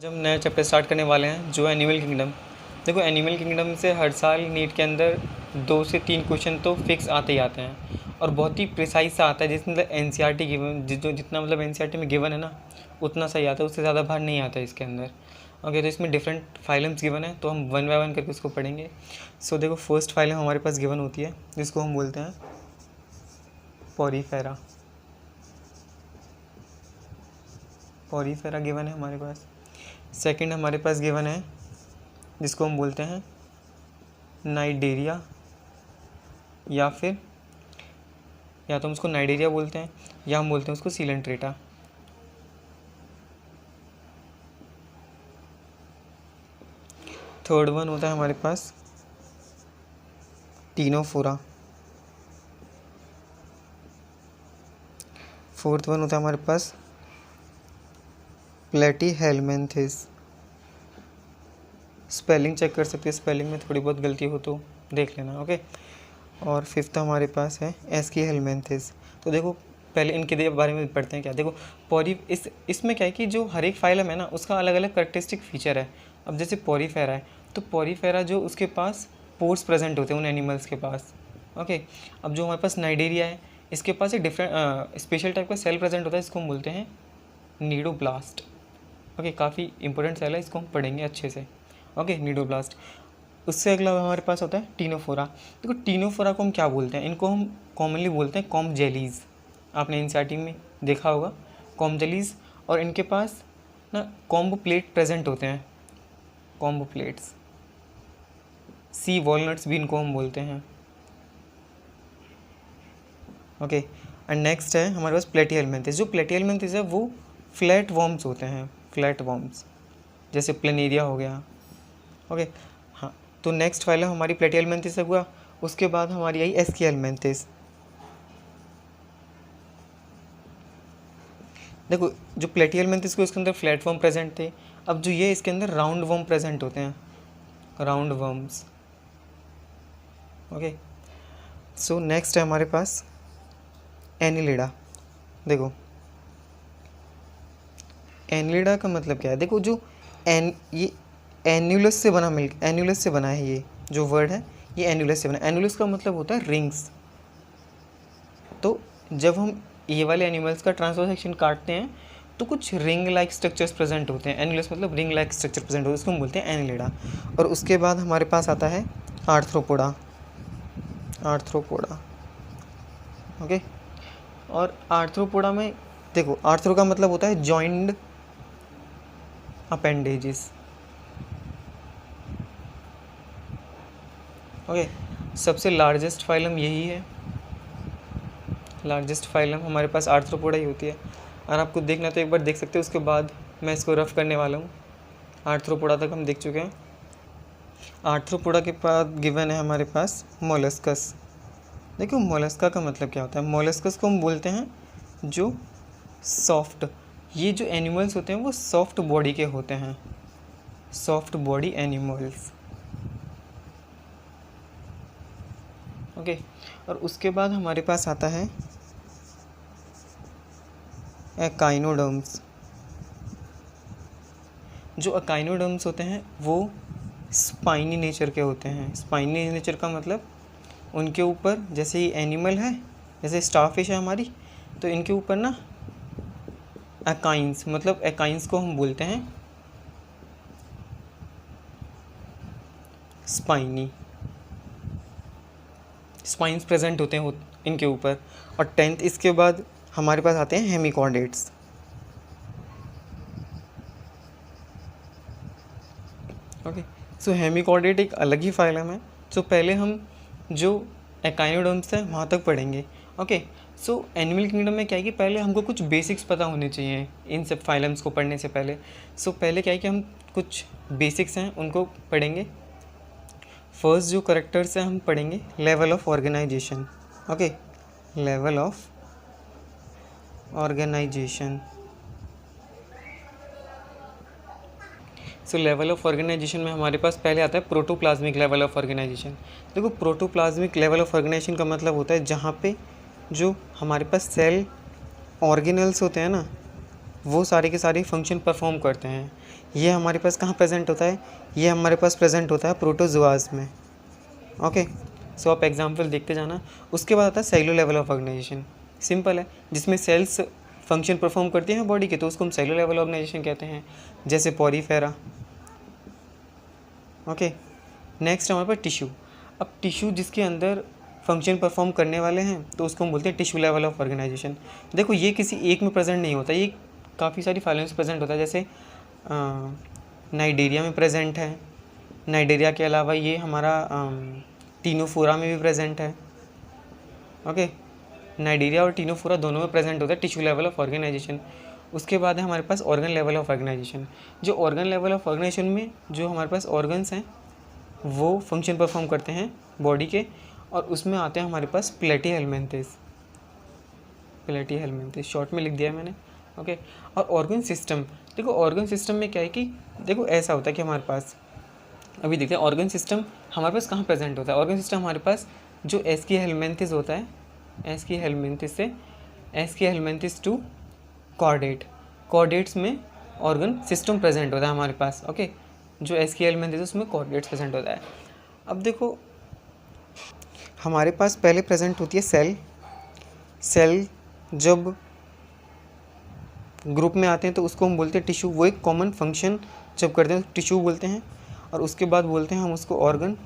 आज हम नया चैप्टर स्टार्ट करने वाले हैं जो एनिमल किंगडम। देखो, एनिमल किंगडम से हर साल नीट के अंदर 2 से 3 क्वेश्चन तो फिक्स आते ही आते हैं और बहुत ही प्रिसाइज सा आता है, जिसमें मतलब एनसीईआरटी गिवन जितना मतलब एनसीईआरटी में गिवन है ना उतना सही आता है, उससे ज़्यादा बाहर नहीं आता है इसके अंदर। ओके, तो इसमें डिफरेंट फाइलम्स गिवन है तो हम वन बाय वन करके उसको पढ़ेंगे। सो देखो, फर्स्ट फाइलम हमारे पास गिवन होती है जिसको हम बोलते हैं पॉरीफेरा। पॉरीफेरा गिवन है हमारे पास। सेकंड हमारे पास गिवन है जिसको हम बोलते हैं नाइडेरिया, या तो हम उसको नाइडेरिया बोलते हैं या हम बोलते हैं उसको सीलेंट्रेटा। थर्ड वन होता है हमारे पास टीनोफोरा। फोर्थ वन होता है हमारे पास प्लेटीहेलमिन्थेस। स्पेलिंग चेक कर सकते हैं, स्पेलिंग में थोड़ी बहुत गलती हो तो देख लेना। ओके, और फिफ्थ हमारे पास है एस्कीहेलमिन्थेस। तो देखो, पहले इनके बारे में पढ़ते हैं क्या। देखो, इसमें क्या है कि जो हर एक फाइलम है ना उसका अलग अलग करेक्टरिस्टिक फीचर है। अब जैसे पॉरीफेरा है तो पॉरीफेरा जो उसके पास पोर्स प्रेजेंट होते हैं उन एनिमल्स के पास। ओके, अब जो हमारे पास नाइडेरिया है इसके पास एक डिफरेंट स्पेशल टाइप का सेल प्रेजेंट होता है, इसको हम बोलते हैं नीडोब्लास्ट। ओके, काफ़ी इंपॉर्टेंट सेल है, इसको हम पढ़ेंगे अच्छे से। Okay, cnidoblast. उससे अगला हमारे पास होता है टीनोफोरा। देखो, टीनोफोरा को हम क्या बोलते हैं, इनको हम कॉमनली बोलते हैं कॉम्ब जेलीज़। आपने एनसीईआरटी में देखा होगा कॉम्ब जेलीज़। और इनके पास ना कॉम्ब प्लेट प्रेजेंट होते हैं, कॉम्ब प्लेट्स। सी वॉलनट्स भी इनको हम बोलते हैं। ओके, एंड नेक्स्ट है हमारे पास प्लेटीहेलमिन्थेस। जो प्लेटीहेलमिन्थेस है वो फ्लैट वॉर्म्स होते हैं, फ्लैट वॉर्म्स, जैसे प्लेनेरिया हो गया। ओके, हाँ, तो नेक्स्ट फाइल हमारी प्लेटीहेलमिन्थेस हुआ। उसके बाद हमारी आई एस्कीहेलमिन्थेस। देखो, जो प्लेटीहेलमिन्थेस को इसके अंदर फ्लैट वॉर्म प्रेजेंट थे। अब जो ये इसके अंदर राउंड वॉर्म प्रेजेंट होते हैं, round worms. Okay, so next है हमारे पास एनिलिडा। देखो, एनिलिडा का मतलब क्या है। देखो, जो ये एन्यूलस से बना एन्यूलस से बना है, ये जो वर्ड है ये एन्यूलस से बना। एन्यूलस का मतलब होता है रिंग्स। तो जब हम ये वाले एनिमल्स का ट्रांसवर्स सेक्शन काटते हैं तो कुछ रिंग लाइक स्ट्रक्चर्स प्रेजेंट होते हैं। एन्यूलस मतलब रिंग लाइक स्ट्रक्चर प्रेजेंट होते हैं, उसको हम बोलते हैं एनिलिडा। और उसके बाद हमारे पास आता है आर्थ्रोपोडा। Arthropoda, okay. और आर्थ्रोपोडा में देखो, आर्थ्रो का मतलब होता है जॉइंड अपेंडेजेस। ओके, सबसे लार्जेस्ट फाइलम यही है। लार्जेस्ट फाइलम हमारे पास आर्थ्रोपोडा ही होती है। और आपको देखना तो एक बार देख सकते हो, उसके बाद मैं इसको रफ करने वाला हूँ। आर्थ्रोपोडा तक हम देख चुके हैं। आर्थ्रोपोडा के बाद गिवन है हमारे पास मोलस्कस। देखो, मोलस्का का मतलब क्या होता है। मोलस्कस को हम बोलते हैं जो सॉफ्ट, ये जो एनिमल्स होते हैं वो सॉफ्ट बॉडी के होते हैं, सॉफ्ट बॉडी एनिमल्स। ओके, और उसके बाद हमारे पास आता है एकाइनोडर्म्स। जो एकाइनोडर्म्स होते हैं वो स्पाइनी नेचर के होते हैं। स्पाइनी नेचर का मतलब उनके ऊपर, जैसे ये एनिमल है, जैसे स्टारफिश है हमारी, तो इनके ऊपर ना एकाइंस, मतलब एकाइंस को हम बोलते हैं स्पाइनी। स्पाइंस प्रेजेंट होते हैं इनके ऊपर। और 10th इसके बाद हमारे पास आते हैं हेमिकॉर्डेट्स। ओके, सो हेमिकॉर्डेट एक अलग ही फाइलम है। सो पहले हम जो एकाइनोडर्म्स है वहाँ तक पढ़ेंगे। ओके, सो एनिमल किंगडम में क्या है कि पहले हमको कुछ बेसिक्स पता होने चाहिए इन सब फाइलम्स को पढ़ने से पहले। सो पहले क्या है कि हम कुछ बेसिक्स हैं उनको पढ़ेंगे। फर्स्ट जो करेक्टर्स हैं हम पढ़ेंगे level of organisation. Okay, level of organisation. So level of organisation में हमारे पास पहले आता है प्रोटोप्लाज्मिक लेवल ऑफ ऑर्गेनाइजेशन। देखो, प्रोटोप्लाज्मिक लेवल ऑफ ऑर्गेनाइजेशन का मतलब होता है जहाँ पे जो हमारे पास सेल ऑर्गेनल्स होते हैं ना वो सारे के सारे फंक्शन परफॉर्म करते हैं। ये हमारे पास कहाँ प्रेजेंट होता है, ये हमारे पास प्रेजेंट होता है प्रोटोजोआज में। ओके, सो आप एग्जांपल देखते जाना। उसके बाद आता है cellular level of organisation. Simple है, जिसमें सेल्स फंक्शन परफॉर्म करती हैं बॉडी के, तो उसको हम सेलुलर लेवल ऑर्गेनाइजेशन कहते हैं, जैसे पॉरीफेरा। ओके, नेक्स्ट हमारे पास टिश्यू। अब टिश्यू जिसके अंदर फंक्शन परफॉर्म करने वाले हैं तो उसको हम बोलते हैं टिश्यू लेवल ऑफ ऑर्गेनाइजेशन। देखो ये किसी एक में प्रेजेंट नहीं होता, ये काफ़ी सारी फाइलों में प्रेजेंट होता है। जैसे नाइजीरिया में प्रेजेंट है, नाइजीरिया के अलावा ये हमारा टीनोफोरा में भी प्रेजेंट है। ओके, नाइजीरिया और टीनोफोरा दोनों में प्रेजेंट होता है टिश्यू लेवल ऑफ ऑर्गेनाइजेशन। उसके बाद है हमारे पास ऑर्गन लेवल ऑफ ऑर्गेनाइजेशन। जो ऑर्गन लेवल ऑफ ऑर्गेनाइजेशन में जो हमारे पास ऑर्गन्स हैं वो फंक्शन परफॉर्म करते हैं बॉडी के, और उसमें आते हैं हमारे पास प्लेटीहेल्मिन्थेस। प्लेटीहेल्मिन्थेस शॉर्ट में लिख दिया है मैंने। ओके, और ऑर्गन सिस्टम, देखो ऑर्गन सिस्टम में क्या है कि देखो ऐसा होता है कि हमारे पास अभी देखते हैं ऑर्गन सिस्टम हमारे पास कहाँ प्रेजेंट होता है। ऑर्गन सिस्टम हमारे पास जो एस्की हेल्मिन्थेस होता है, एस्की हेल्मिन्थेस से एस्की हेल्मिन्थेस टू कॉर्डेट, कॉर्डेट्स में ऑर्गन सिस्टम प्रेजेंट होता है हमारे पास। ओके, जो एस्की हेल्मिन्थेस उसमें कॉर्डेट्स प्रेजेंट होता है। अब देखो हमारे पास पहले प्रेजेंट होती है सेल। सेल जब ग्रुप में आते हैं तो उसको हम बोलते हैं टिश्यू। वो एक कॉमन फंक्शन जब करते हैं टिश्यू बोलते हैं, और उसके बाद बोलते हैं हम उसको ऑर्गन,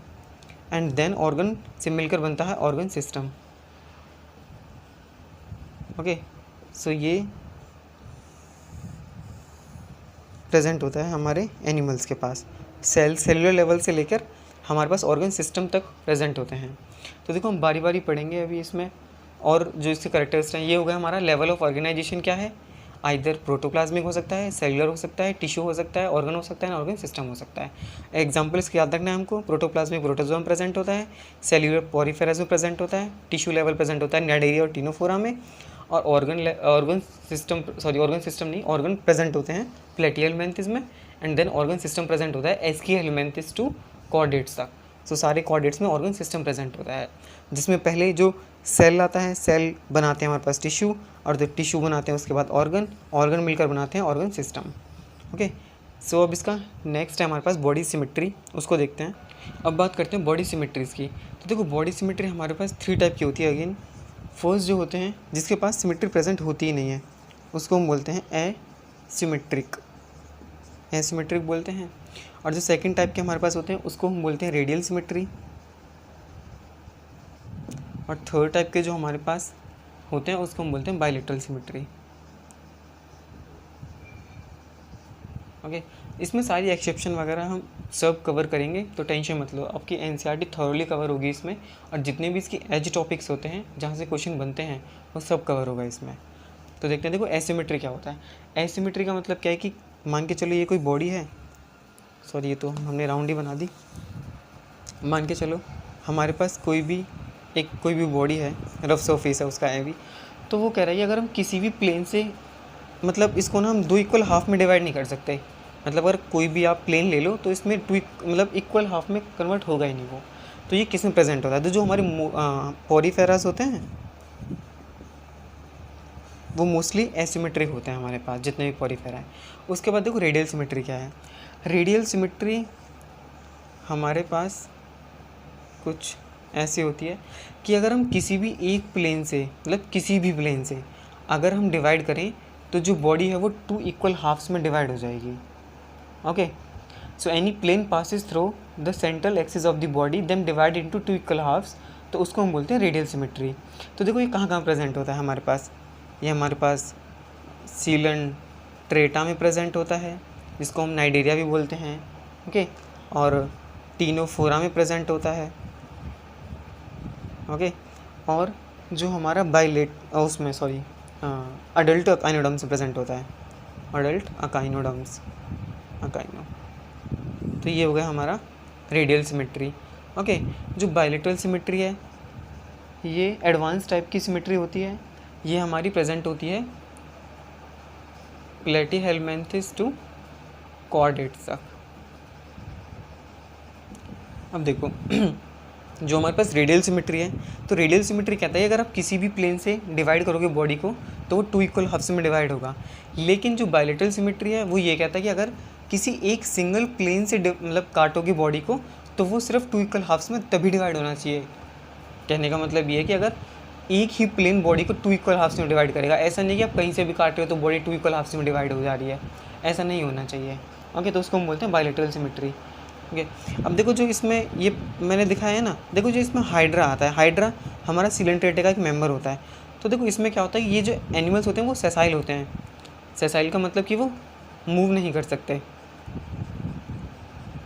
एंड देन ऑर्गन से मिलकर बनता है ऑर्गन सिस्टम। ओके, सो ये प्रेजेंट होता है हमारे एनिमल्स के पास। सेलुलर लेवल से लेकर हमारे पास ऑर्गन सिस्टम तक प्रेजेंट होते हैं। तो देखो हम बारी बारी पढ़ेंगे अभी इसमें, और जो इसके कैरेक्टरिस्टिक्स हैं ये हो गया हमारा लेवल ऑफ ऑर्गेनाइजेशन क्या है। आइदर प्रोटोप्लाज्मिक हो सकता है, सेलुलर हो सकता है, टिश्यू हो सकता है, ऑर्गन हो सकता है, ऑर्गन सिस्टम हो सकता है। एग्जाम्पल इसके याद रखना है हमको। प्रोटोप्लाज्मिक प्रोटोजोआ में प्रेजेंट होता है, सेलुलर पॉरीफेरस में प्रेजेंट होता है, टिश्यू लेवल प्रेजेंट होता है नाइजीरिया और टीनोफोरा में, और ऑर्गन सिस्टम नहीं, ऑर्गन प्रेजेंट होते हैं प्लेटीहेल्मिन्थेस में, and then organ system present होता है एस्की हेल्मिन्थेस टू कॉर्डेट्स तक। सो सारे कॉर्डेट्स में ऑर्गन सिस्टम प्रेजेंट होता है, जिसमें पहले जो सेल आता है, सेल बनाते हैं हमारे पास टिश्यू, और जो टिश्यू बनाते हैं उसके बाद ऑर्गन, ऑर्गन मिलकर बनाते हैं ऑर्गन सिस्टम। ओके, सो अब इसका नेक्स्ट है हमारे पास बॉडी सिमेट्री, उसको देखते हैं। अब बात करते हैं बॉडी सिमेट्रीज की। तो देखो बॉडी सिमेट्री हमारे पास 3 टाइप की होती है। अगेन फर्स्ट जो होते हैं जिसके पास सिमेट्री प्रेजेंट होती ही नहीं है उसको हम बोलते हैं एसिमेट्रिक, एसिमेट्रिक बोलते हैं। और जो सेकंड टाइप के हमारे पास होते हैं उसको हम बोलते हैं रेडियल सिमेट्री। और थर्ड टाइप के जो हमारे पास होते हैं उसको हम बोलते हैं बायलैटरल सिमेट्री। ओके, इसमें सारी एक्सेप्शन वगैरह हम सब कवर करेंगे, तो टेंशन मत लो, आपकी एनसीईआरटी थॉरली कवर होगी इसमें, और जितने भी इसकी एज टॉपिक्स होते हैं जहाँ से क्वेश्चन बनते हैं वो सब कवर होगा इसमें। तो देखते हैं, देखो एसिमेट्री क्या होता है। एसिमेट्री का मतलब क्या है कि मान के चलो ये कोई बॉडी है, सॉरी ये तो हमने राउंड ही बना दी। मान के चलो हमारे पास कोई भी बॉडी है, रफ सरफेस है उसका भी, तो वो कह रहा है अगर हम किसी भी प्लेन से, मतलब इसको ना हम 2 इक्वल हाफ में डिवाइड नहीं कर सकते। मतलब अगर कोई भी आप प्लेन ले लो तो इसमें 2 मतलब इक्वल हाफ में कन्वर्ट होगा ही नहीं वो। तो ये किस में प्रेजेंट होता है, तो जो हमारे पॉरीफेरास होते हैं वो मोस्टली एसिमेट्रिक होते हैं हमारे पास, जितने भी पॉरीफेरा हैं। उसके बाद देखो रेडियल सिमेट्री क्या है। रेडियल सिमेट्री हमारे पास कुछ ऐसी होती है कि अगर हम किसी भी एक प्लेन से, मतलब किसी भी प्लेन से अगर हम डिवाइड करें तो जो बॉडी है वो 2 इक्वल हाफ्स में डिवाइड हो जाएगी। Okay, so any plane passes through the central axis of the body then divide into 2 equal halves, तो उसको हम बोलते हैं रेडियल सिमेट्री। तो देखो ये कहाँ कहाँ प्रेजेंट होता है हमारे पास। ये हमारे पास सीलन ट्रेटा में प्रेजेंट होता है, जिसको हम नाइजीरिया भी बोलते हैं। ओके, और टीनोफोरा में प्रेजेंट होता है। ओके, और जो हमारा उसमें सॉरी अडल्ट अकाइनोडर्म्स में प्रेजेंट होता है, अडल्ट अकाइनोडर्म्स, तो ये हो गया हमारा रेडियल सिमेट्री। ओके, जो बायलैटरल सिमेट्री है ये एडवांस टाइप की सिमेट्री होती है। ये हमारी प्रेजेंट होती है प्लेटीहेल्मिन्थेस टू कॉर्डेट्स तक। अब देखो जो हमारे पास रेडियल सिमेट्री है, तो रेडियल सिमेट्री कहता है अगर आप किसी भी प्लेन से डिवाइड करोगे बॉडी को तो वो 2 इक्वल हाफ्स में डिवाइड होगा। लेकिन जो बायलैटरल सिमेट्री है वो ये कहता है कि अगर किसी एक सिंगल प्लेन से मतलब काटोगे बॉडी को तो वो सिर्फ 2 इक्वल हाफ्स में तभी डिवाइड होना चाहिए। कहने का मतलब ये है कि अगर एक ही प्लेन बॉडी को 2 इक्वल हाफ्स में डिवाइड करेगा, ऐसा नहीं कि आप कहीं से भी काट रहे हो तो बॉडी 2 इक्वल हाफ्स में डिवाइड हो जा रही है, ऐसा नहीं होना चाहिए। ओके, तो उसको हम बोलते हैं बायलैटरल सिमेट्री। ओके, अब देखो जो इसमें ये मैंने दिखाया है ना, देखो जो इसमें हाइड्रा आता है, हाइड्रा हमारा सिलेंट्रेटे का एक मेंबर होता है। तो देखो इसमें क्या होता है, ये जो एनिमल्स होते हैं वो सेसाइल होते हैं। सेसाइल का मतलब कि वो मूव नहीं कर सकते।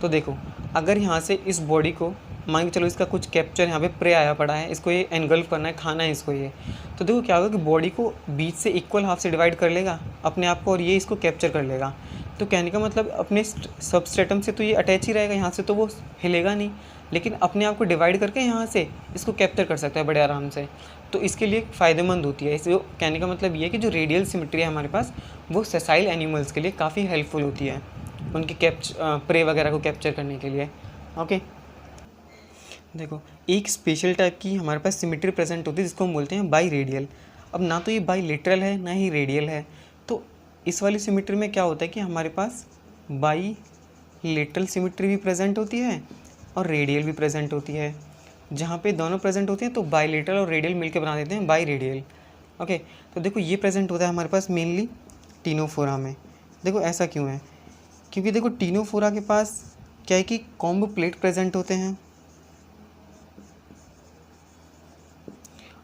तो देखो अगर यहाँ से इस बॉडी को मान के चलो इसका कुछ कैप्चर यहाँ पे प्रे आया पड़ा है, इसको ये एनगल्फ करना है, खाना है इसको ये, तो देखो क्या होगा कि बॉडी को बीच से इक्वल हाफ से डिवाइड कर लेगा अपने आप को और ये इसको कैप्चर कर लेगा। तो कहने का मतलब अपने सबस्ट्रेटम से तो ये अटैच ही रहेगा, यहाँ से तो वो हिलेगा नहीं, लेकिन अपने आप को डिवाइड करके यहाँ से इसको कैप्चर कर सकता है बड़े आराम से। तो इसके लिए फ़ायदेमंद होती है। इसलिए कहने का मतलब ये है कि जो रेडियल सिमेट्री है हमारे पास वो सेसाइल एनिमल्स के लिए काफ़ी हेल्पफुल होती है, उनकी प्रे वगैरह को कैप्चर करने के लिए। ओके, देखो एक स्पेशल टाइप की हमारे पास सिमेट्री प्रेजेंट होती है जिसको हम बोलते हैं बाई रेडियल। अब ना तो ये बाई लेटरल है ना ही रेडियल है, तो इस वाली सिमेट्री में क्या होता है कि हमारे पास बाई लेटरल सिमेट्री भी प्रेजेंट होती है और रेडियल भी प्रेजेंट होती है। जहाँ पे दोनों प्रेजेंट होती हैं तो बाई लेटरल और रेडियल मिलकर बना देते हैं बाई रेडियल। ओके, तो देखो ये प्रेजेंट होता है हमारे पास मेनली टीनोफोरा में। देखो ऐसा क्यों है, क्योंकि देखो टीनोफोरा के पास क्या है कि कॉम्ब प्लेट प्रेजेंट होते हैं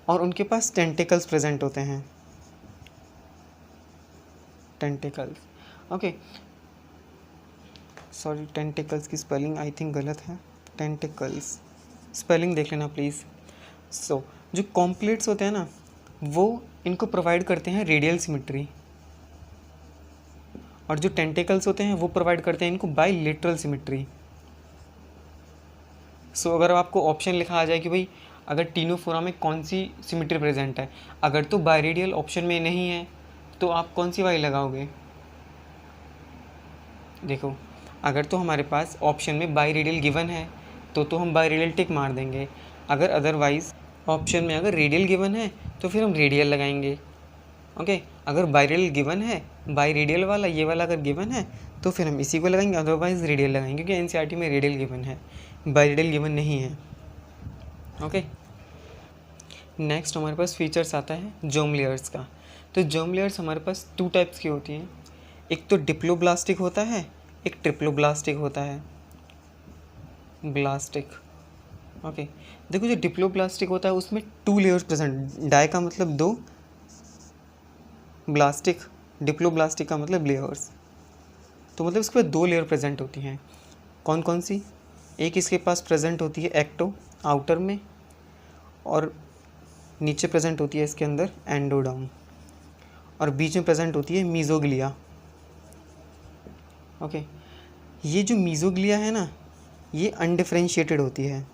और उनके पास टेंटिकल्स प्रेजेंट होते हैं, टेंटिकल्स। ओके, सॉरी टेंटिकल्स की स्पेलिंग आई थिंक गलत है, टेंटिकल्स स्पेलिंग देख लेना प्लीज़। सो जो कॉम्प्लेट्स होते हैं ना वो इनको प्रोवाइड करते हैं रेडियल सिमेट्री, और जो टेंटिकल्स होते हैं वो प्रोवाइड करते हैं इनको बाई लेटरल सिमेट्री। सो अगर आपको ऑप्शन लिखा आ जाए कि भाई अगर टीनोफोरा में कौन सी सिमेट्री प्रेजेंट है, अगर तो बाई रेडियल ऑप्शन में नहीं है तो आप कौन सी वाली लगाओगे। देखो अगर तो हमारे पास ऑप्शन में बाई रेडियल गिवन है तो हम बाई रेडियल टिक मार देंगे, अगर अदरवाइज़ ऑप्शन में अगर रेडियल गिवन है तो फिर हम रेडियल लगाएंगे। ओके, अगर बाई रेडियल गिवन है, बाई रेडियल वाला ये वाला अगर गिवन है तो फिर हम इसी को लगाएंगे, अदरवाइज़ रेडियल लगाएंगे, क्योंकि एनसीईआरटी में रेडियल गिवन है, बाई रेडियल गिवन नहीं है। ओके, नेक्स्ट हमारे पास फीचर्स आता है जर्म लेयर्स का। तो जर्म लेयर्स हमारे पास 2 टाइप्स की होती हैं, एक तो डिप्लोब्लास्टिक होता है, एक ट्रिप्लोब्लास्टिक होता है। ब्लास्टिक, ओके, देखो जो डिप्लोब्लास्टिक होता है उसमें 2 लेयर्स प्रेजेंट, डाई का मतलब 2, ब्लास्टिक डिप्लोब्लास्टिक का मतलब लेयर्स, तो मतलब इसके पास 2 लेयर प्रेजेंट होती हैं। कौन कौन सी, एक इसके पास प्रेजेंट होती है एक्टो आउटर में, और नीचे प्रेजेंट होती है इसके अंदर एंडोडर्म, और बीच में प्रेजेंट होती है मीजोग्लिया। ओके, ये जो मीजोग्लिया है ना ये अनडिफरेंशिएटेड होती है,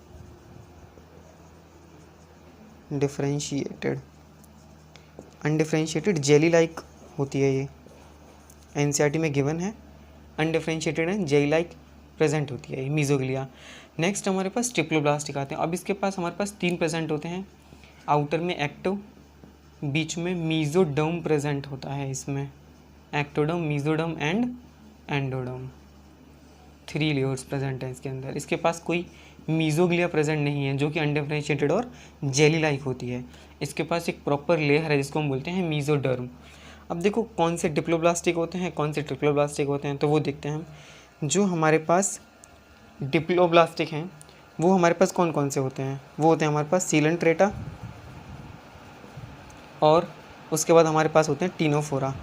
अनडिफरेंशिएटेड जेली लाइक होती है, ये एनसीईआरटी में गिवन है, undifferentiated and jelly like present होती है ये मीजोग्लिया। नेक्स्ट हमारे पास ट्रिप्लोब्लास्टिक आते हैं। अब इसके पास हमारे पास 3 प्रेजेंट होते हैं, आउटर में एक्टो, बीच में मीजोडर्म प्रेजेंट होता है, इसमें ectoderm, mesoderm and endoderm, 3 layers present है इसके अंदर। इसके पास कोई मीजोग्लिया प्रेजेंट नहीं है जो कि अनडिफरेंशिएटेड और जेली लाइक होती है। इसके पास एक प्रॉपर लेयर है जिसको हम बोलते हैं मीजोडर्म। अब देखो कौन से डिप्लोब्लास्टिक होते हैं कौन से ट्रिप्लोब्लास्टिक होते हैं, तो वो देखते हैं हम। जो हमारे पास डिप्लोब्लास्टिक हैं वो हमारे पास कौन कौन से होते हैं, वो होते हैं हमारे पास सीलेंट्रेटा, और उसके बाद हमारे पास होते हैं टीनोफोरा।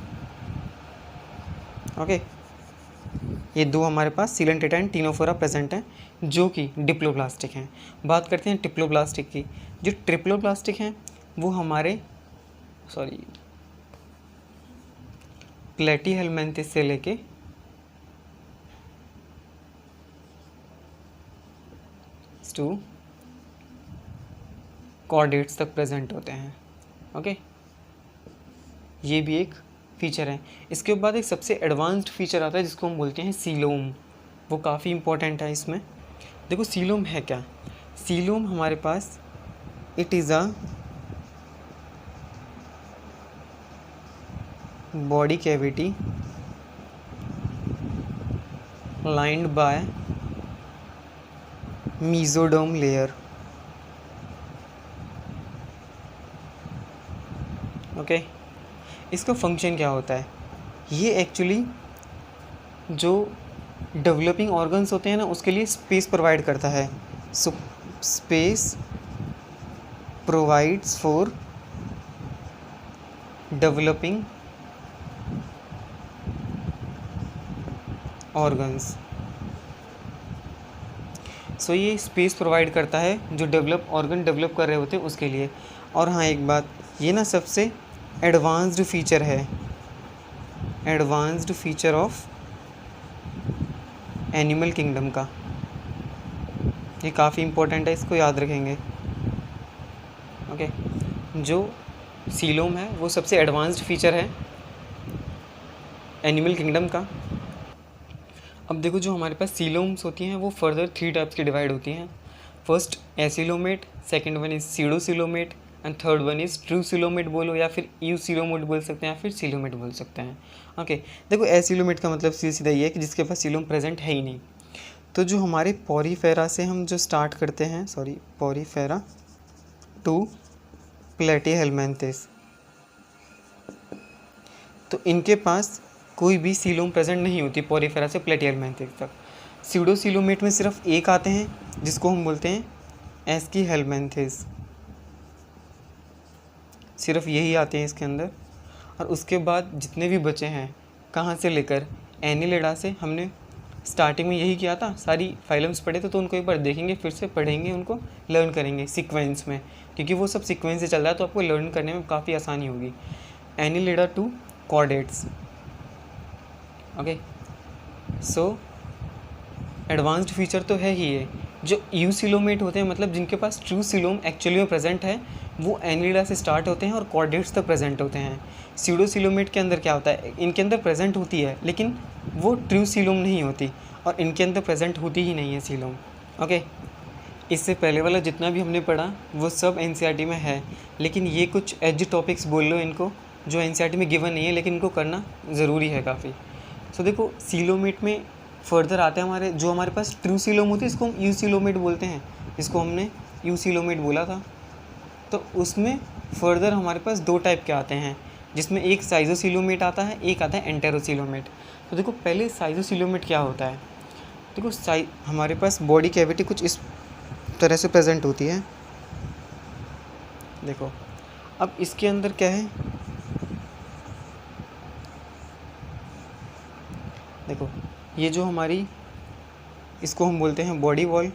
ओके, ये 2 हमारे पास सीलेंट्रेटा एंड टीनोफोरा प्रेजेंट हैं जो कि डिप्लोब्लास्टिक हैं। बात करते हैं ट्रिप्लोब्लास्टिक की। जो ट्रिप्लोब्लास्टिक हैं वो हमारे प्लेटीहेलमिन्थेस से लेके टू कॉर्डेट्स तक प्रेजेंट होते हैं। ओके, ये भी एक फीचर है। इसके बाद एक सबसे एडवांस्ड फीचर आता है जिसको हम बोलते हैं सीलोम, वो काफ़ी इंपॉर्टेंट है इसमें। देखो सीलोम है क्या, सीलोम हमारे पास it is a body cavity lined by mesoderm layer. Okay, इसका फंक्शन क्या होता है? ये एक्चुअली जो डेवलपिंग ऑर्गन्स होते हैं ना उसके लिए स्पेस प्रोवाइड करता है। So space provides for developing organs. So ये स्पेस प्रोवाइड करता है जो ऑर्गन डेवलप कर रहे होते हैं उसके लिए। और हाँ एक बात, ये ना सबसे एडवांस्ड फीचर है, advanced feature of animal kingdom का। ये काफ़ी इम्पोर्टेंट है, इसको याद रखेंगे। ओके, जो सीलोम है वो सबसे एडवांस्ड फीचर है एनिमल किंगडम का। अब देखो जो हमारे पास सीलोम्स होती हैं वो फर्दर 3 टाइप्स की डिवाइड होती हैं। First acoelomate, second one is pseudocoelomate and third one is true coelomate बोलो या फिर यूसिलोमेट बोल सकते हैं या फिर सीलोमेट बोल सकते हैं। ओके, देखो एसिलोमेट का मतलब सीधा ये है कि जिसके पास सीलोम प्रेजेंट है ही नहीं। तो जो हमारे पॉरीफेरा से हम जो स्टार्ट करते हैं, पॉरीफेरा टू प्लेटीहेल्मिन्थेस, तो इनके पास कोई भी सीलोम प्रेजेंट नहीं होती पॉरीफेरा से प्लेटीहेल्मिन्थेस तक। सीडोसिलोमेट में सिर्फ एक आते हैं जिसको हम बोलते हैं एस्कीहेल्मिन्थेस, सिर्फ यही आते हैं इसके अंदर। और उसके बाद जितने भी बचे हैं कहाँ से लेकर एनिलिडा से, हमने स्टार्टिंग में यही किया था, सारी फाइलम्स पढ़े थे तो उनको एक बार देखेंगे, फिर से पढ़ेंगे, उनको लर्न करेंगे सीक्वेंस में, क्योंकि वो सब सीक्वेंस से चल रहा है तो आपको लर्न करने में काफ़ी आसानी होगी। Annelida to chordates. Okay, so advanced feature तो है ही ये। जो यूसिलोमेट होते हैं मतलब जिनके पास ट्रू सिलोम एक्चुअली में प्रेजेंट है वो एनिलिडा से स्टार्ट होते हैं और कॉर्डेट्स तक प्रेजेंट होते हैं। सीडोसिलोमेट के अंदर क्या होता है, इनके अंदर प्रेजेंट होती है लेकिन वो ट्रू सिलोम नहीं होती और इनके अंदर प्रेजेंट होती ही नहीं है सिलोम। ओके, इससे पहले वाला जितना भी हमने पढ़ा वो सब एनसीईआरटी में है, लेकिन ये कुछ एज टॉपिक्स बोल लो इनको जो एनसीईआरटी में गिवन नहीं है लेकिन इनको करना ज़रूरी है काफ़ी। सो देखो सीलोमेट में फर्दर आते हैं हमारे, जो हमारे पास ट्रू सीलोम होती है इसको हम यूसिलोमेट बोलते हैं, इसको हमने यूसिलोमेट बोला था। तो उसमें फर्दर हमारे पास 2 टाइप के आते हैं जिसमें एक साइजोसिलोमेट आता है, एक आता है एंटेरोसिलोमेट। तो देखो पहले साइजोसिलोमेट क्या होता है, देखो हमारे पास बॉडी कैविटी कुछ इस तरह से प्रेजेंट होती है। देखो अब इसके अंदर क्या है, देखो ये जो हमारी, इसको हम बोलते हैं बॉडी वॉल।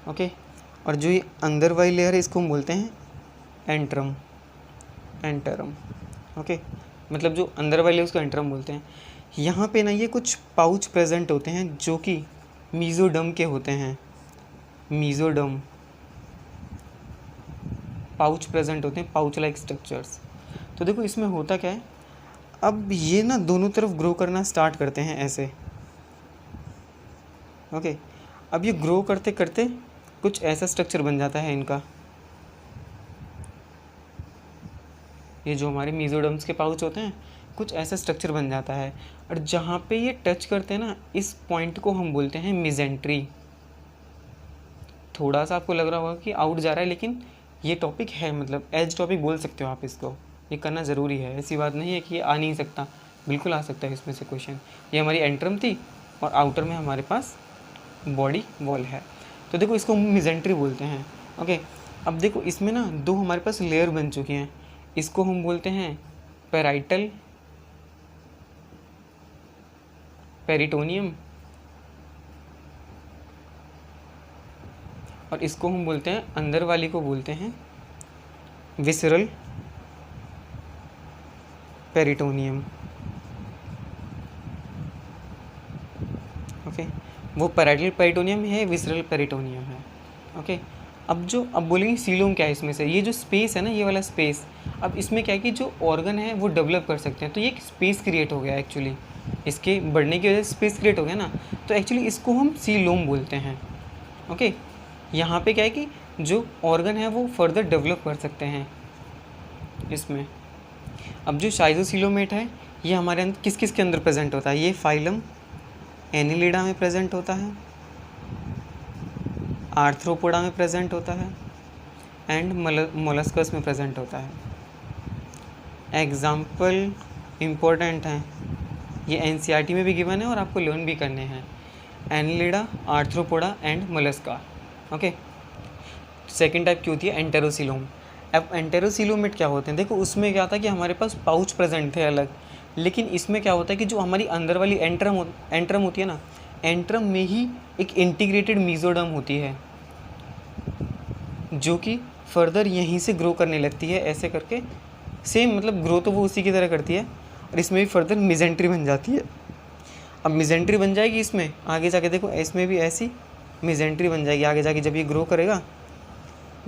ओके, और जो ये अंदर वाली लेयर है इसको हम बोलते हैं एंट्रम, एंटरम। ओके, मतलब जो अंदर वाली है उसको एंट्रम बोलते हैं। यहाँ पे ना ये कुछ पाउच प्रेजेंट होते हैं जो कि मीजोडर्म के होते हैं, मीजोडर्म पाउच प्रेजेंट होते हैं, पाउच लाइक स्ट्रक्चर्स। तो देखो इसमें होता क्या है, अब ये ना दोनों तरफ ग्रो करना स्टार्ट करते हैं ऐसे। ओके, अब ये ग्रो करते करते कुछ ऐसा स्ट्रक्चर बन जाता है इनका, ये जो हमारे मीजोडर्म्स के पाउच होते हैं कुछ ऐसा स्ट्रक्चर बन जाता है। और जहाँ पे ये टच करते हैं ना इस पॉइंट को हम बोलते हैं मिजेंट्री। थोड़ा सा आपको लग रहा होगा कि आउट जा रहा है लेकिन ये टॉपिक है, मतलब एज टॉपिक बोल सकते हो आप इसको, ये करना ज़रूरी है। ऐसी बात नहीं है कि ये आ नहीं सकता, बिल्कुल आ सकता है इसमें से क्वेश्चन। ये हमारी एंट्रम थी और आउटर में हमारे पास बॉडी वॉल है, तो देखो इसको मिजेंट्री बोलते हैं। ओके, अब देखो इसमें ना 2 हमारे पास लेयर बन चुकी हैं, इसको हम बोलते हैं पेराइटल पेरिटोनियम और इसको हम बोलते हैं अंदर वाली को बोलते हैं विसरल पेरिटोनियम। ओके, वो पेराइटल पेरिटोनियम है, विसरल पेरिटोनियम है। ओके, अब बोलेंगे सीलोम क्या है इसमें से, ये जो स्पेस है ना, ये वाला स्पेस, अब इसमें क्या है कि जो ऑर्गन है वो डेवलप कर सकते हैं, तो ये एक स्पेस क्रिएट हो गया एक्चुअली, इसके बढ़ने की वजह से स्पेस क्रिएट हो गया ना, तो एक्चुअली इसको हम सीलोम बोलते हैं। ओके, यहाँ पे क्या है कि जो ऑर्गन है वो फर्दर डेवलप कर सकते हैं इसमें। अब जो साइजोसिलोमेट है ये हमारे अंदर किस किस के अंदर प्रेजेंट होता है, ये फाइलम एनिलिडा में प्रेजेंट होता है, आर्थ्रोपोडा में प्रेजेंट होता है एंड मोलस्कस में प्रेजेंट होता है। एग्जाम्पल इम्पोर्टेंट हैं, ये एनसीईआरटी में भी गिवन है और आपको लर्न भी करने हैं, Annelida, arthropoda and Mollusca. Okay, second type की होती है एंटेरोसिलोम। अब एंटेरोसिलोमेट क्या होते हैं, देखो उसमें क्या था कि हमारे पास पाउच प्रेजेंट थे अलग, लेकिन इसमें क्या होता है कि जो हमारी अंदर वाली एंट्रम होती है ना, एंट्रम में ही एक इंटीग्रेटेड मीजोडर्म होती है जो कि फर्दर यहीं से ग्रो करने लगती है ऐसे करके, सेम मतलब ग्रो तो वो उसी की तरह करती है, और इसमें भी फर्दर मिजेंट्री बन जाती है। अब मिजेंट्री बन जाएगी इसमें आगे जाके, देखो इसमें भी ऐसी मिजेंट्री बन जाएगी आगे जाके, जब ये ग्रो करेगा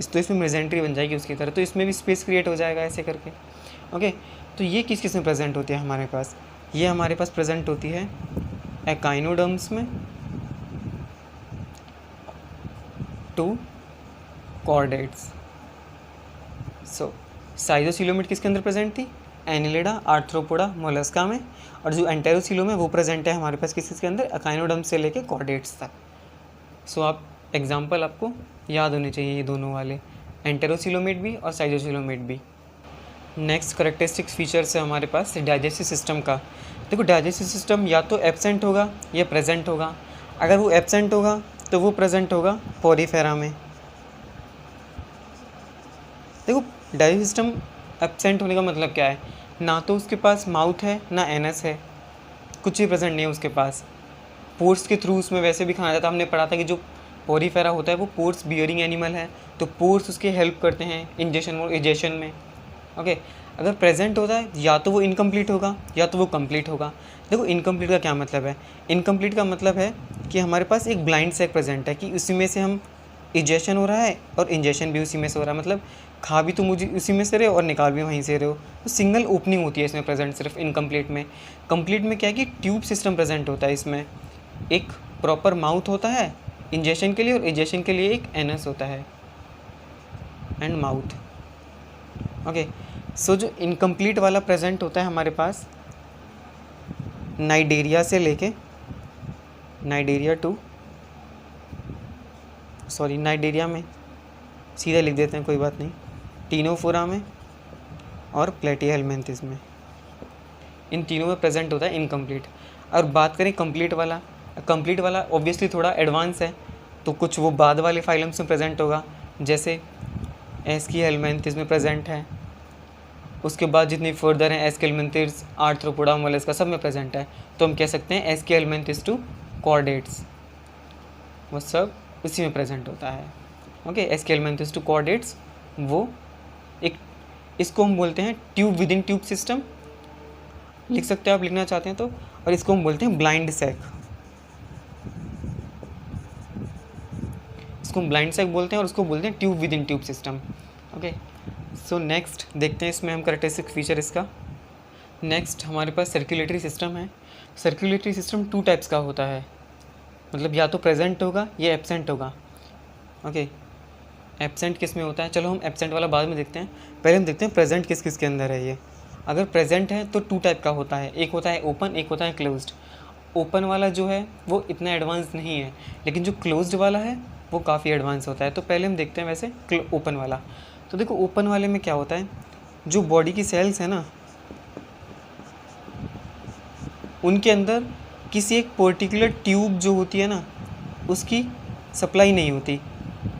तो इसमें मिजेंट्री बन जाएगी उसकी तरह, तो इसमें भी स्पेस क्रिएट हो जाएगा ऐसे करके। ओके, तो ये किस किस में प्रेजेंट होती है हमारे पास, ये हमारे पास प्रेजेंट होती है एकाइनोडर्म्स में, 2 कॉर्डेट्स। सो साइजोसिलोमेट किसके अंदर प्रेजेंट थी, एनिलिडा, आर्थ्रोपोडा, मोलस्का में, और जो एंटेरोसिलोम है वो प्रेजेंट है हमारे पास किसके अंदर, एकाइनोडर्म्स से लेके कॉर्डेट्स तक। सो आप एग्जाम्पल आपको याद होने चाहिए ये दोनों वाले, एंटेरोसिलोमेट भी और साइजोसिलोमेट भी। नेक्स्ट करेक्टरिस्टिक्स फीचर्स है हमारे पास डाइजेस्टिव सिस्टम का। देखो डाइजेस्टिव सिस्टम या तो एब्सेंट होगा या प्रेजेंट होगा। अगर वो एब्सेंट होगा तो वो प्रेजेंट होगा पोरीफेरा में। देखो डाइजेस्टिव सिस्टम एब्सेंट होने का मतलब क्या है, ना तो उसके पास माउथ है ना एनस है, कुछ भी प्रेजेंट नहीं है उसके पास। पोर्स के थ्रू उसमें वैसे भी खाना जाता है, हमने पढ़ा था कि जो पोरीफेरा होता है वो पोर्स बियरिंग एनिमल है, तो पोर्स उसके हेल्प करते हैं इंजेशन और इजेशन में। ओके, अगर प्रेजेंट होता है या तो वो इनकम्प्लीट होगा या तो वो कंप्लीट होगा। देखो इनकम्प्लीट का क्या मतलब है, इनकम्प्लीट का मतलब है कि हमारे पास एक ब्लाइंड सैक प्रेजेंट है कि उसी में से हम इजेशन हो रहा है और इंजेशन भी उसी में से हो रहा है, मतलब खा भी तो मुझे उसी में से रहे हो और निकाल भी वहीं से रहे हो, तो सिंगल ओपनिंग होती है इसमें प्रेजेंट सिर्फ इनकम्प्लीट में। कंप्लीट में क्या है कि ट्यूब सिस्टम प्रेजेंट होता है, इसमें एक प्रॉपर माउथ होता है इंजेशन के लिए और इजेशन के लिए एक एनस होता है एंड माउथ। ओके, सो जो इनकम्प्लीट वाला प्रेजेंट होता है हमारे पास नाइडेरिया से लेके नाइडेरिया में सीधे लिख देते हैं कोई बात नहीं, टीनोफोरा में और प्लेटिहेलमिन्थेस में, इन तीनों में प्रेजेंट होता है इनकम्प्लीट। और बात करें कंप्लीट वाला ऑब्वियसली थोड़ा एडवांस है, तो कुछ वो बाद वाले फाइलम्स में प्रेजेंट होगा, जैसे एस्कीहेलमिन्थेस में प्रेजेंट है, उसके बाद जितनी फर्दर हैं एस्कीहेलमिन्थेस, आर्थ्रोपोडा, मोलस्का सब में प्रेजेंट है, तो हम कह सकते हैं एस्कीहेलमिन्थेस टू कॉर्डेट्स, वो सब उसी में प्रेजेंट होता है। ओके, एस्कीहेलमिन्थेस टू कॉर्डेट्स वो एक, इसको हम बोलते हैं tube with in tube system, लिख सकते हो आप लिखना चाहते हैं तो, और इसको हम बोलते हैं ब्लाइंड सैक, इसको हम ब्लाइंड सैक बोलते हैं और उसको बोलते हैं tube with in tube system. Okay, so next देखते हैं इसमें हम करेक्टरिस्टिक फीचर इसका। नेक्स्ट हमारे पास सर्कुलेटरी सिस्टम है। सर्कुलेटरी सिस्टम 2 टाइप्स का होता है, मतलब या तो प्रेजेंट होगा या एब्सेंट होगा। ओके, एब्सेंट किस में होता है, चलो हम एब्सेंट वाला बाद में देखते हैं, पहले हम देखते हैं प्रेजेंट किस किस के अंदर है ये। अगर प्रेजेंट है तो 2 टाइप का होता है, एक होता है ओपन, एक होता है क्लोज्ड। ओपन वाला जो है वो इतना एडवांस नहीं है, लेकिन जो क्लोज्ड वाला है वो काफ़ी एडवांस होता है। तो पहले हम देखते हैं वैसे ओपन वाला। तो देखो ओपन वाले में क्या होता है, जो बॉडी की सेल्स है ना उनके अंदर किसी एक पर्टिकुलर ट्यूब जो होती है ना उसकी सप्लाई नहीं होती।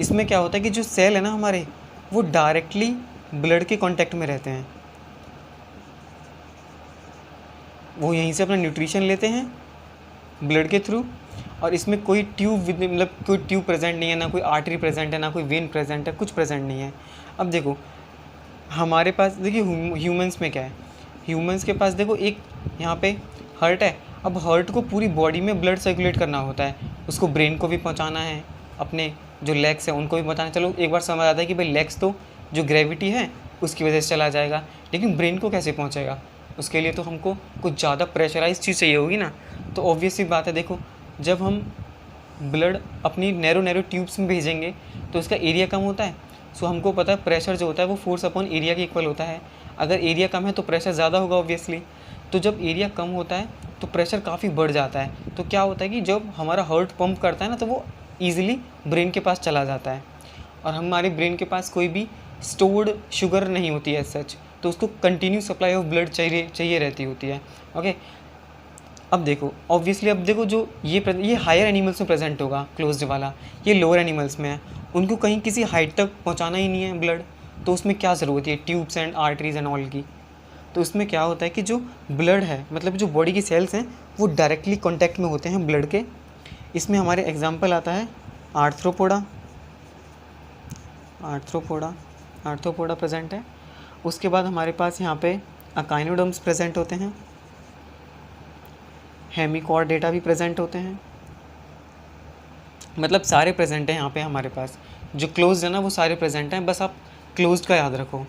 इसमें क्या होता है कि जो सेल है ना हमारे वो डायरेक्टली ब्लड के कांटेक्ट में रहते हैं, वो यहीं से अपना न्यूट्रिशन लेते हैं ब्लड के थ्रू, और इसमें कोई ट्यूब मतलब कोई ट्यूब प्रेजेंट नहीं है, ना कोई आर्टरी प्रेजेंट है, ना कोई वेन प्रेजेंट है, कुछ प्रेजेंट नहीं है। अब देखो हमारे पास, देखिए ह्यूमंस में क्या है, ह्यूमंस के पास देखो एक यहाँ पे हार्ट है। अब हार्ट को पूरी बॉडी में ब्लड सर्कुलेट करना होता है, उसको ब्रेन को भी पहुँचाना है, अपने जो लेग्स हैं उनको भी पहुँचाना। चलो एक बार समझ आता है कि भाई लेग्स तो जो ग्रेविटी है उसकी वजह से चला जाएगा, लेकिन ब्रेन को कैसे पहुँचेगा, उसके लिए तो हमको कुछ ज़्यादा प्रेशराइज चीज़ चाहिए होगी ना। तो ऑब्वियस सी बात है, देखो जब हम ब्लड अपनी नैरो ट्यूब्स में भेजेंगे तो उसका एरिया कम होता है। सो हमको पता है प्रेशर जो होता है वो फोर्स अपॉन एरिया के इक्वल होता है। अगर एरिया कम है तो प्रेशर ज़्यादा होगा ऑब्वियसली। तो जब एरिया कम होता है तो प्रेशर काफ़ी बढ़ जाता है, तो क्या होता है कि जब हमारा हार्ट पंप करता है ना तो वो ईजिली ब्रेन के पास चला जाता है, और हमारे ब्रेन के पास कोई भी स्टोर्ड शुगर नहीं होती है सच, तो उसको कंटिन्यू सप्लाई ऑफ ब्लड चाहिए रहती होती है। ओके, अब देखो ऑब्वियसली, अब देखो जो ये हायर एनिमल्स में प्रेजेंट होगा क्लोज्ड वाला, ये लोअर एनिमल्स में है, उनको कहीं किसी हाइट तक पहुंचाना ही नहीं है ब्लड, तो उसमें क्या ज़रूरत है tubes and arteries and all की। तो उसमें क्या होता है कि जो ब्लड है, मतलब जो बॉडी की सेल्स हैं वो डायरेक्टली कॉन्टैक्ट में होते हैं ब्लड के। इसमें हमारे एग्जाम्पल आता है आर्थ्रोपोडा प्रेजेंट है। उसके बाद हमारे पास यहाँ पे अकाइनोडर्म्स प्रेजेंट होते हैं, हेमिकॉर्डेटा भी प्रेजेंट होते हैं, मतलब सारे प्रेजेंट हैं यहाँ पे हमारे पास। जो क्लोज्ड है ना वो सारे प्रेजेंट हैं, बस आप क्लोज्ड का याद रखो।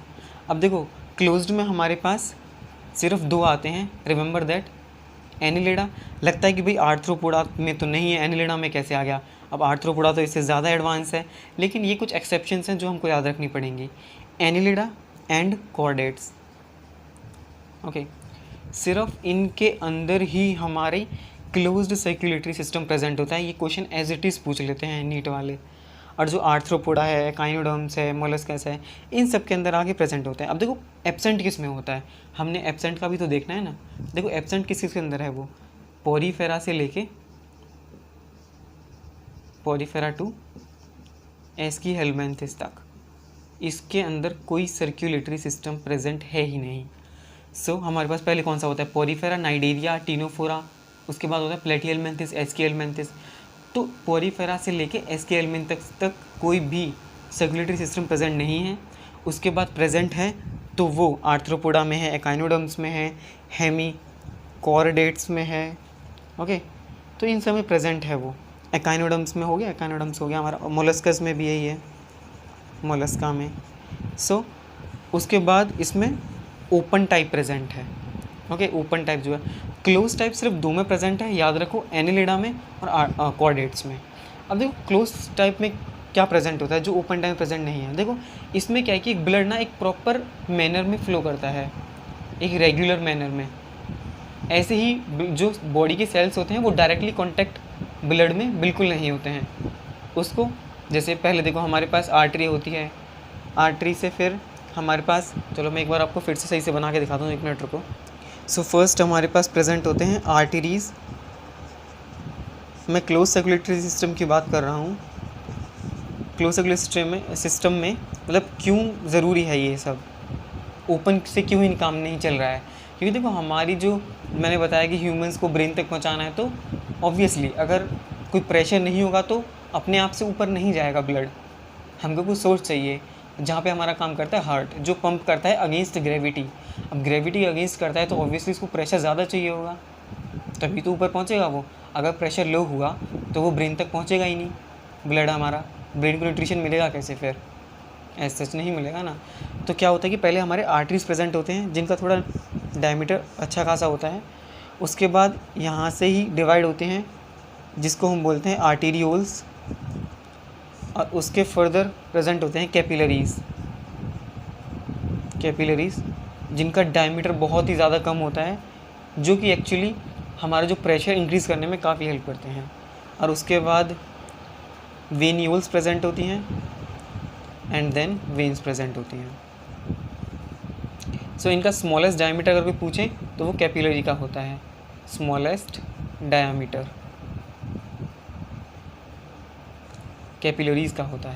अब देखो क्लोज्ड में हमारे पास सिर्फ 2 आते हैं, रिमेंबर दैट। एनिलिडा, लगता है कि भाई आर्थ्रोपोडा में तो नहीं है, एनिलिडा में कैसे आ गया। अब आर्थ्रोपोडा तो इससे ज़्यादा एडवांस है, लेकिन ये कुछ एक्सेप्शंस हैं जो हमको याद रखनी पड़ेंगी। एनिलिडा एंड कॉर्डेट्स, ओके, सिर्फ इनके अंदर ही हमारे क्लोज्ड सर्कुलेटरी सिस्टम प्रेजेंट होता है। ये क्वेश्चन एज इट इज़ पूछ लेते हैं नीट वाले। और जो आर्थ्रोपोडा है, काइनोडर्म्स है, मोलस्कस है, इन सब के अंदर आगे प्रेजेंट होते हैं। अब देखो एब्सेंट किस में होता है, हमने एब्सेंट का भी तो देखना है ना। देखो एब्सेंट किस के अंदर है, वो पोरीफेरा से लेके पोरीफेरा टू एस्कीहेलमिन्थेस तक, इसके अंदर कोई सर्कुलेटरी सिस्टम प्रेजेंट है ही नहीं। सो हमारे पास पहले कौन सा होता है, पोरीफेरा, नाइडेरिया, टीनोफोरा, उसके बाद होता है प्लेटिहेलमिन्थेस, एस्कीहेलमिन्थेस। तो पोरीफेरा से लेके एस्कीहेलमिन्थेस तक कोई भी सर्कुलेटरी सिस्टम प्रेजेंट नहीं है। उसके बाद प्रेजेंट है तो वो आर्थ्रोपोडा में है, एकाइनोडर्म्स में है, हेमिकॉर्डेट्स में है। ओके, तो इन सब में प्रेजेंट है वो। एकाइनोडर्म्स में हो गया, एकाइनोडर्म्स हो गया हमारा। मोलस्कस में भी यही है, मोलस्का में। सो उसके बाद इसमें ओपन टाइप प्रेजेंट है। ओके, ओपन टाइप जो है, क्लोज टाइप सिर्फ 2 में प्रेजेंट है, याद रखो, एनिलिडा में और कॉर्डेट्स में। अब देखो क्लोज टाइप में क्या प्रेजेंट होता है जो ओपन टाइप प्रेजेंट नहीं है। देखो इसमें क्या है कि ब्लड ना एक प्रॉपर मैनर में फ्लो करता है, एक रेगुलर मैनर में। ऐसे ही जो बॉडी के सेल्स होते हैं वो डायरेक्टली कॉन्टैक्ट ब्लड में बिल्कुल नहीं होते हैं। उसको जैसे पहले देखो हमारे पास आर्टरी होती है, आर्टरी से फिर हमारे पास, चलो मैं एक बार आपको फिर से सही से बना के दिखाता हूँ, 1 मिनट रुको। सो फर्स्ट हमारे पास प्रेजेंट होते हैं आर्टरीज। मैं क्लोज सर्कुलेटरी सिस्टम की बात कर रहा हूँ। क्लोज सर्कुलेटरी सिस्टम में मतलब क्यों ज़रूरी है ये सब, ओपन से क्यों इन काम नहीं चल रहा है, क्योंकि देखो हमारी जो मैंने बताया कि ह्यूमंस को ब्रेन तक पहुँचाना है, तो ऑब्वियसली अगर कोई प्रेशर नहीं होगा तो अपने आप से ऊपर नहीं जाएगा ब्लड। हमको कुछ सोर्स चाहिए जहाँ पे हमारा काम करता है हार्ट, जो पंप करता है अगेंस्ट ग्रेविटी। अब ग्रेविटी अगेंस्ट करता है तो ऑब्वियसली इसको प्रेशर ज़्यादा चाहिए होगा, तभी तो ऊपर पहुँचेगा वो। अगर प्रेशर लो हुआ तो वो ब्रेन तक पहुँचेगा ही नहीं ब्लड हमारा, ब्रेन को न्यूट्रिशन मिलेगा कैसे फिर, ऐसा सच नहीं मिलेगा ना। तो क्या होता है कि पहले हमारे आर्टरीज प्रेजेंट होते हैं जिनका थोड़ा डायमीटर अच्छा खासा होता है। उसके बाद यहाँ से ही डिवाइड होते हैं जिसको हम बोलते हैं आर्टीरियोल्स, और उसके फर्दर प्रेजेंट होते हैं कैपिलरीज जिनका डायमीटर बहुत ही ज़्यादा कम होता है, जो कि एक्चुअली हमारा जो प्रेशर इंक्रीज़ करने में काफ़ी हेल्प करते हैं। और उसके बाद वेन्यूल्स प्रेजेंट होती हैं एंड देन वेन्स प्रेजेंट होती हैं। सो इनका स्मॉलेस्ट डायमीटर अगर कोई पूछे तो वो कैपिलरी का होता है, स्मॉलेस्ट डायमीटर कैपिलरीज का होता है।